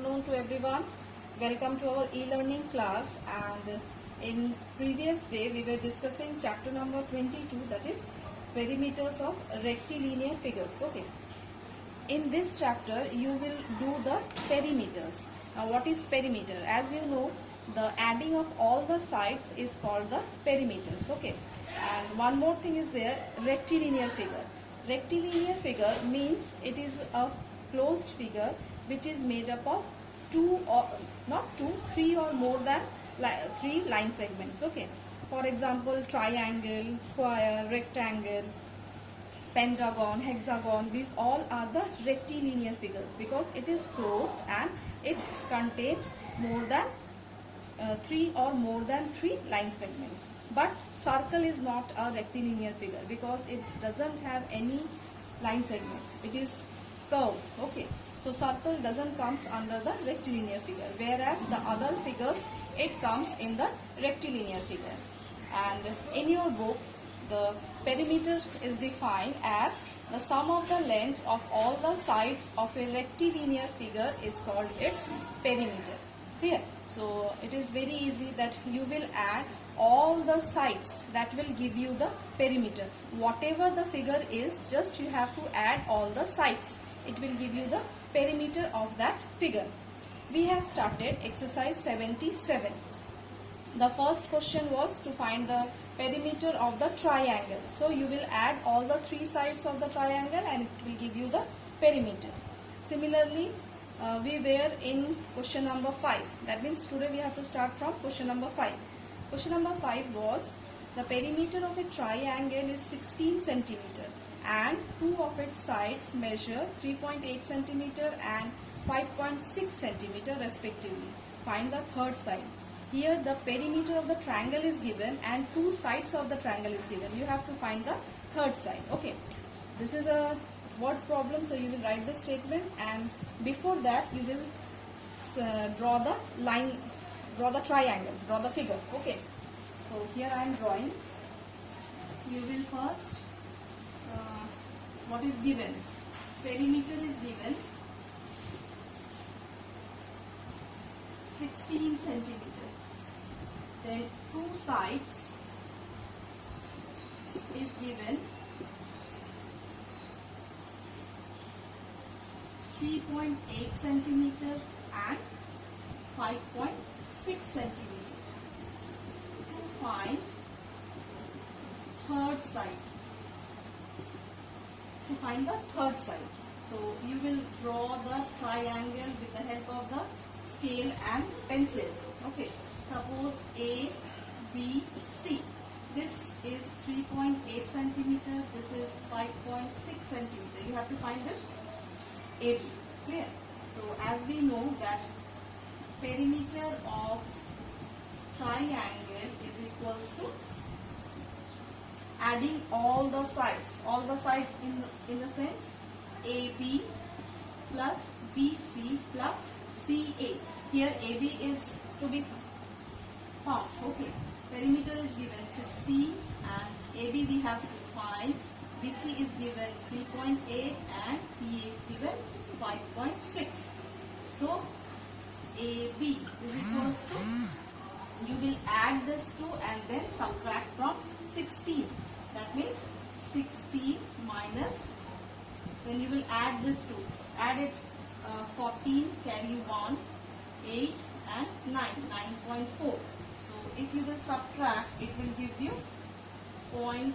afternoon to everyone. Welcome to our e-learning class, and in previous day we were discussing chapter number 22, that is perimeters of rectilinear figures. Okay. In this chapter you will do the perimeters. Now what is perimeter? As you know, the adding of all the sides is called the perimeters. Okay. And one more thing is there, rectilinear figure. Rectilinear figure means it is a closed figure which is made up of three or more than three line segments. Okay. For example, triangle, square, rectangle, pentagon, hexagon, these all are the rectilinear figures because it is closed and it contains more than three or more than three line segments. But circle is not a rectilinear figure because it doesn't have any line segment. It is curved. Okay. So circle doesn't comes under the rectilinear figure, whereas the other figures it comes in the rectilinear figure. And in your book, the perimeter is defined as the sum of the lengths of all the sides of a rectilinear figure is called its perimeter. Clear? So it is very easy that you will add all the sides, that will give you the perimeter. Whatever the figure is, just you have to add all the sides. It will give you the perimeter of that figure. We have started exercise 77. The first question was to find the perimeter of the triangle. So you will add all the three sides of the triangle and it will give you the perimeter. Similarly, we were in question number 5. That means today we have to start from question number 5. Question number 5 was the perimeter of a triangle is 16 centimeter and two of its sides measure 3.8 centimeter and 5.6 centimeter respectively. Find the third side. Here the perimeter of the triangle is given and two sides of the triangle is given. You have to find the third side. Okay. This is a word problem, so you will write the statement and before that you will draw the line, draw the triangle, draw the figure. Okay. So here I am drawing. You will first, what is given? Perimeter is given 16 centimeter. Then two sides is given 3.8 centimeter and 5.6 centimeter. To find third side. To find the third side. So you will draw the triangle with the help of the scale and pencil. Okay. Suppose A, B, C. This is 3.8 centimeter. This is 5.6 centimeter. You have to find this AB. Clear? So as we know that perimeter of triangle is equals to adding all the sides. All the sides in the sense AB plus BC plus CA. Here AB is to be found. Okay. Perimeter is given 16 and AB we have to find. BC is given 3.8 and CA is given 5.6. So AB is equals to, you will add this two and then subtract from 16. That means 16 minus, then you will add this two. Add it 14, carry 1, 8 and 9, 9.4. So if you will subtract, it will give you 0.6,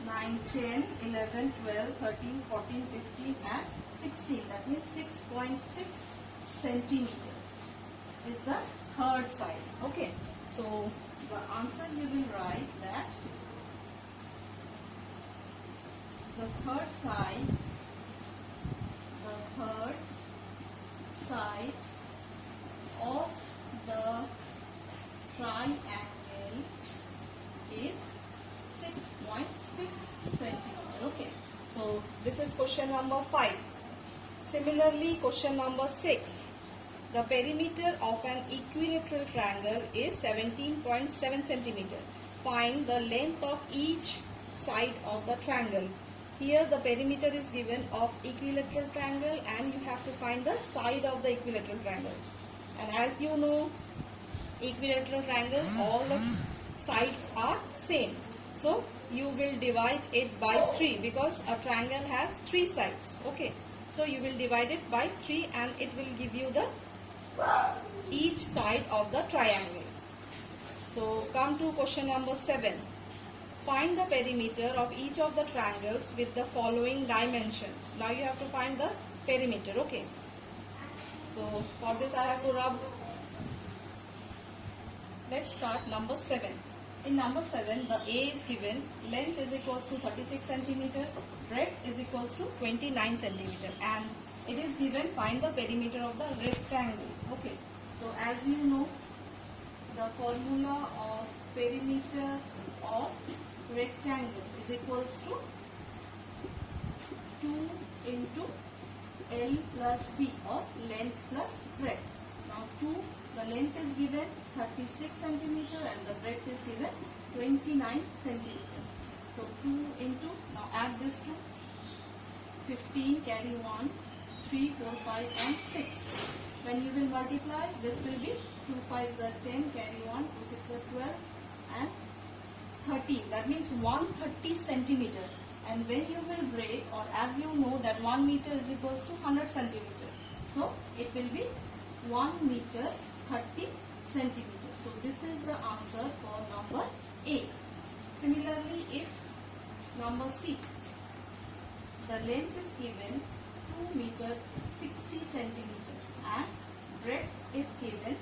9, 10, 11, 12, 13, 14, 15 and 16. That means 6.6 centimeter is the third side. Okay. So the answer you will write that the third side of the triangle is 6.6 centimeter. Okay. So this is question number 5. Similarly, question number 6. The perimeter of an equilateral triangle is 17.7 centimeter. Find the length of each side of the triangle. Here the perimeter is given of equilateral triangle and you have to find the side of the equilateral triangle. And as you know, equilateral triangle, all the sides are same. So you will divide it by 3 because a triangle has 3 sides. Okay. So you will divide it by 3 and it will give you the each side of the triangle. So come to question number 7. Find the perimeter of each of the triangles with the following dimension. Now you have to find the perimeter. Okay. So for this I have to rub. Let's start number 7. In number 7, the A is given, length is equals to 36 centimeter, breadth is equals to 29 centimeter, and it is given find the perimeter of the rectangle. Okay. So as you know, the formula of perimeter of rectangle is equals to 2 into L plus B, or length plus breadth. Now 2, the length is given 36 centimeter and the breadth is given 29 centimeter. So 2 into, now add this to 15, carry 1, 3, 4, 5 and 6. When you will multiply, this will be 2 5s are 10, carry 1, 2 6 are 12 and 13. That means 130 centimeter. And when you will break, or as you know that 1 meter is equals to 100 centimeter. So it will be 1 meter 30 centimeter. So this is the answer for number A. Similarly, if number C, the length is given 2 meter 60 centimeter and breadth is given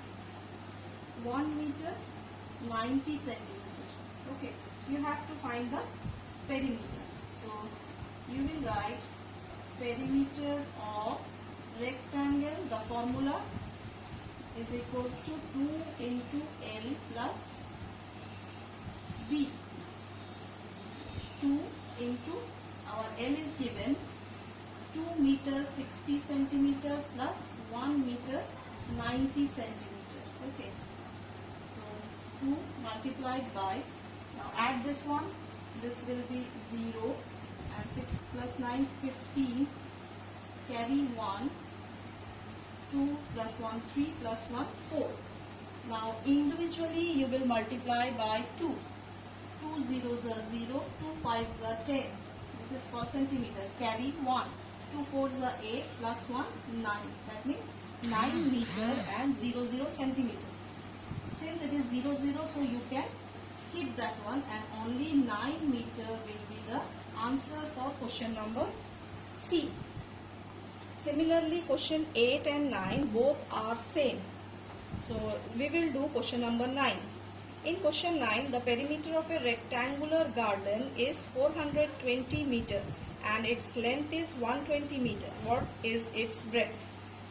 1 meter 90 centimeter. Okay, you have to find the perimeter. So you will write perimeter of rectangle, the formula is equals to 2 into L plus B. 2 into, our L is given 2 meter 60 centimeter plus 1 meter 90 centimeter. Okay. So 2 multiplied by, now add this one, this will be 0 and 6 plus 9, 15, carry 1, 2 plus 1, 3 plus 1, 4. Now individually you will multiply by 2. 2 zeros are 0, 2 5s are 10. This is for centimeter. Carry 1. 2 4s are 8 plus 1, 9. That means 9 meter and 0 0 centimeter. Since it is 0 0, so you can skip that one and only 9 meter will be the answer for question number C. Similarly, question 8 and 9 both are same. So we will do question number 9. In question 9, the perimeter of a rectangular garden is 420 meter and its length is 120 meter. What is its breadth?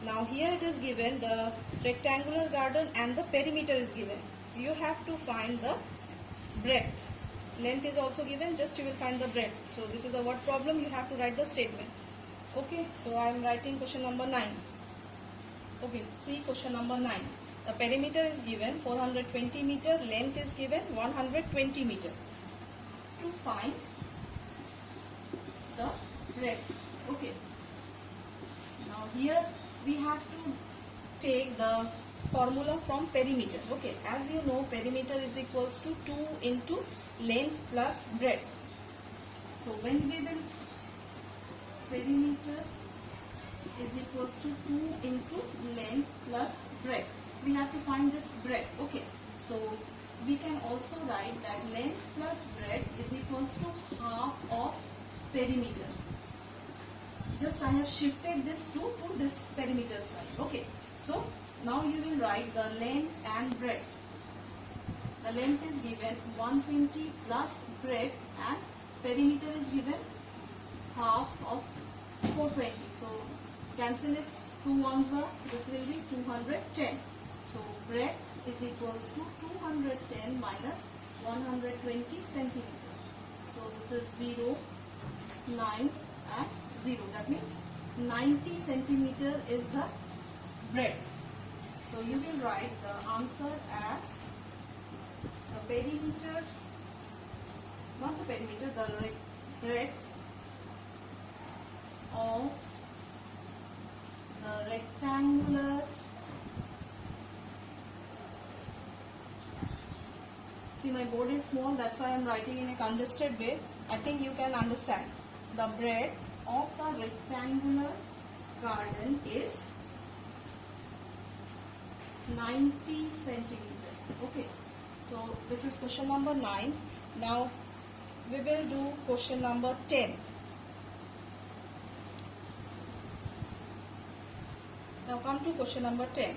Now here it is given the rectangular garden and the perimeter is given. You have to find the breadth. Length is also given, just you will find the breadth. So this is the word problem, you have to write the statement. Okay, so I am writing question number 9. Okay, see question number 9. The perimeter is given 420 meter, length is given 120 meter. To find the breadth. Okay. Now here we have to take the formula from perimeter. Okay, as you know, perimeter is equals to 2 into length plus breadth. So when we will, perimeter is equals to 2 into length plus breadth. We have to find this breadth. Okay, so we can also write that length plus breadth is equals to half of perimeter. Just I have shifted this 2 to this perimeter side. Okay, so now you will write the length and breadth. The length is given 120 plus breadth and perimeter is given half of 420. So cancel it, 2 ones are, this will be 210. So breadth is equals to 210 minus 120 centimeter. So this is 0, 9 and 0. That means 90 centimeter is the breadth. So you will write the answer as the perimeter, not the perimeter, the breadth of the rectangular See, my board is small, that's why I am writing in a congested way. I think you can understand. The breadth of the rectangular garden is 90 centimeter. Okay, so this is question number 9. Now we will do question number 10. Now come to question number 10.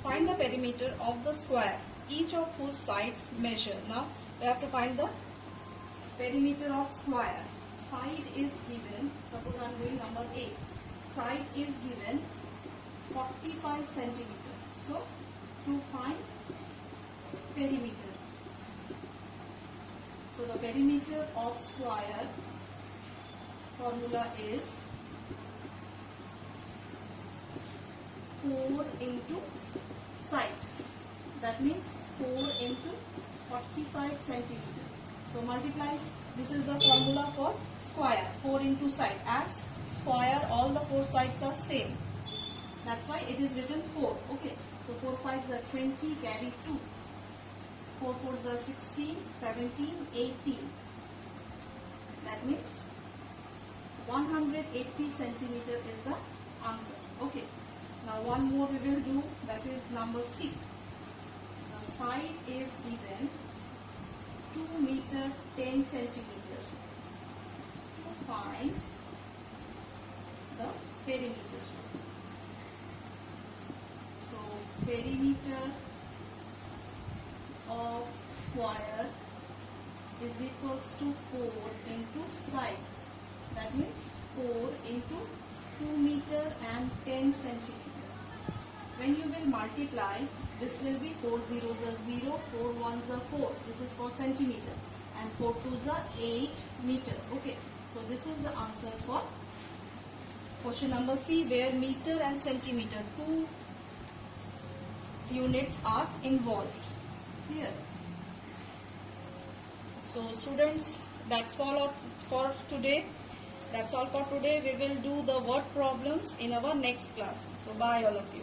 Find the perimeter of the square, each of whose sides measure. Now we have to find the perimeter of square. Side is given, suppose I am doing number 8. Side is given 45 centimeter. So to find perimeter. So the perimeter of square formula is 4 into side. That means 4 into 45 centimeter. So multiply. This is the formula for square. 4 into side. As square, all the 4 sides are same. That's why it is written 4. Okay. So 4 5s are 20. Carry 2. 4 4s are 16, 17, 18. That means 180 centimeter is the answer. Okay. Now one more we will do, that is number C. The side is given 2 meter 10 centimeter. To find the perimeter. So perimeter of square is equals to 4 into side. That means 4 into 2 meter and 10 centimeter. When you will multiply, this will be 4 zeros are 0, 4 ones are 4. This is for centimeter. And 4 twos are 8 meter. Okay. So this is the answer for question number C, where meter and centimeter, 2 units are involved. Here. So students, that's all for today. That's all for today. We will do the word problems in our next class. So bye all of you.